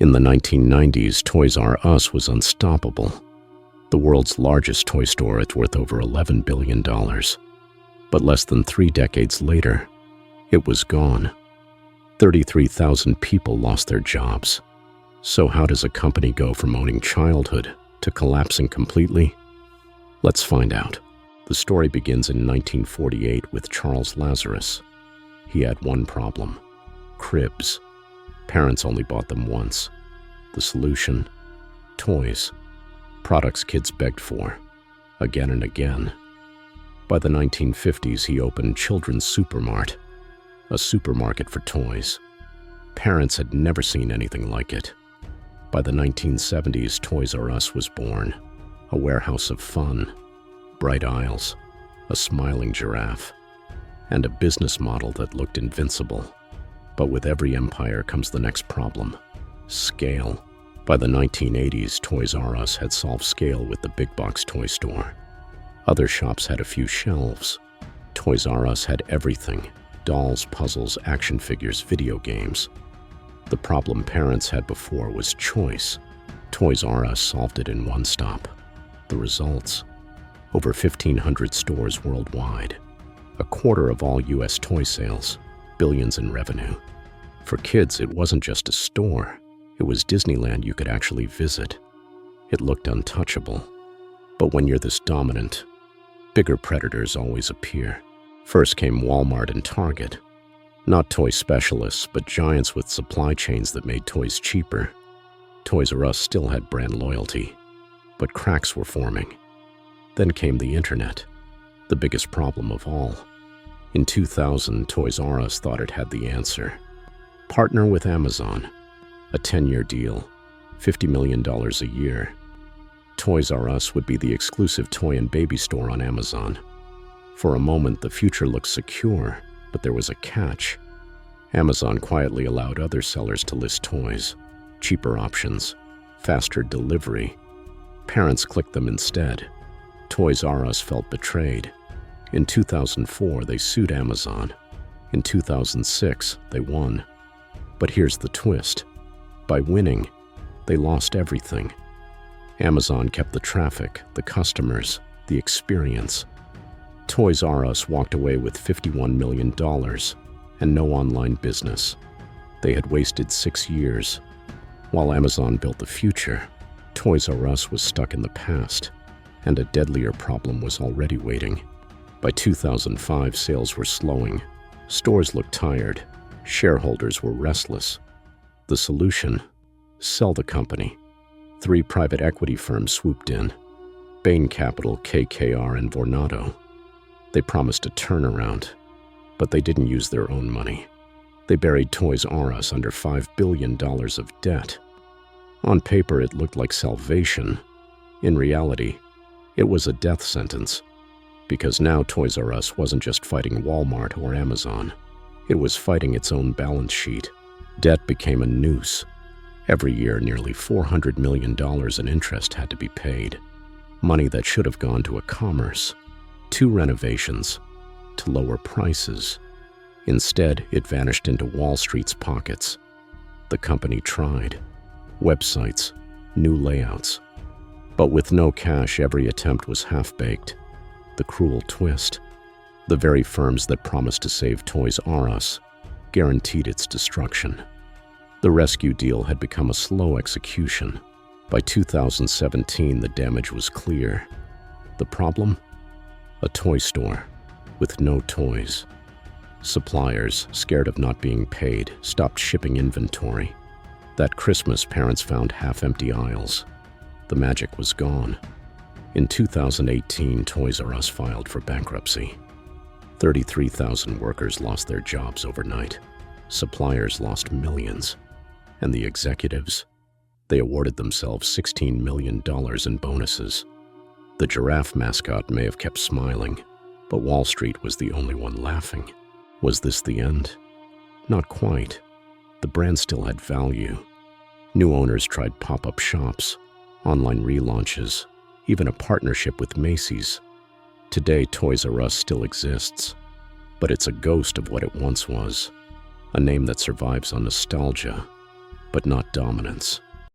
In the 1990s, Toys R Us was unstoppable. The world's largest toy store, it's worth over $11 billion. But less than 3 decades later, it was gone. 33,000 people lost their jobs. So how does a company go from owning childhood to collapsing completely? Let's find out. The story begins in 1948 with Charles Lazarus. He had one problem: cribs. Parents only bought them once. The solution? Toys. Products kids begged for, again and again. By the 1950s, he opened Children's Supermart, a supermarket for toys. Parents had never seen anything like it. By the 1970s, Toys R Us was born, a warehouse of fun, bright aisles, a smiling giraffe, and a business model that looked invincible. But with every empire comes the next problem: scale. By the 1980s, Toys R Us had solved scale with the big box toy store. Other shops had a few shelves. Toys R Us had everything: dolls, puzzles, action figures, video games. The problem parents had before was choice. Toys R Us solved it in one stop. The results? Over 1,500 stores worldwide. A quarter of all US toy sales. Billions in revenue. For kids, it wasn't just a store. It was Disneyland you could actually visit. It looked untouchable. But when you're this dominant, bigger predators always appear. First came Walmart and Target. Not toy specialists, but giants with supply chains that made toys cheaper. Toys R Us still had brand loyalty, but cracks were forming. Then came the internet, the biggest problem of all. In 2000, Toys R Us thought it had the answer. Partner with Amazon. A 10-year deal, $50 million a year. Toys R Us would be the exclusive toy and baby store on Amazon. For a moment, the future looked secure, but there was a catch. Amazon quietly allowed other sellers to list toys, cheaper options, faster delivery. Parents clicked them instead. Toys R Us felt betrayed. In 2004, they sued Amazon. In 2006, they won. But here's the twist. By winning, they lost everything. Amazon kept the traffic, the customers, the experience. Toys R Us walked away with $51 million and no online business. They had wasted 6 years. While Amazon built the future, Toys R Us was stuck in the past, and a deadlier problem was already waiting. By 2005, sales were slowing. Stores looked tired. Shareholders were restless. The solution? Sell the company. 3 private equity firms swooped in: Bain Capital, KKR, and Vornado. They promised a turnaround, but they didn't use their own money. They buried Toys R Us under $5 billion of debt. On paper, it looked like salvation. In reality, it was a death sentence. Because now Toys R Us wasn't just fighting Walmart or Amazon. It was fighting its own balance sheet. Debt became a noose. Every year, nearly $400 million in interest had to be paid. Money that should have gone to a commerce, to renovations, to lower prices. Instead, it vanished into Wall Street's pockets. The company tried. Websites, new layouts. But with no cash, every attempt was half-baked. The cruel twist: the very firms that promised to save Toys R Us guaranteed its destruction. The rescue deal had become a slow execution. By 2017, the damage was clear. The problem? A toy store with no toys. Suppliers, scared of not being paid, stopped shipping inventory. That Christmas, parents found half-empty aisles. The magic was gone. In 2018, Toys R Us filed for bankruptcy. 33,000 workers lost their jobs overnight. Suppliers lost millions. And the executives? They awarded themselves $16 million in bonuses. The giraffe mascot may have kept smiling, but Wall Street was the only one laughing. Was this the end? Not quite. The brand still had value. New owners tried pop-up shops, online relaunches, even a partnership with Macy's. Today, Toys R Us still exists, but it's a ghost of what it once was, a name that survives on nostalgia, but not dominance.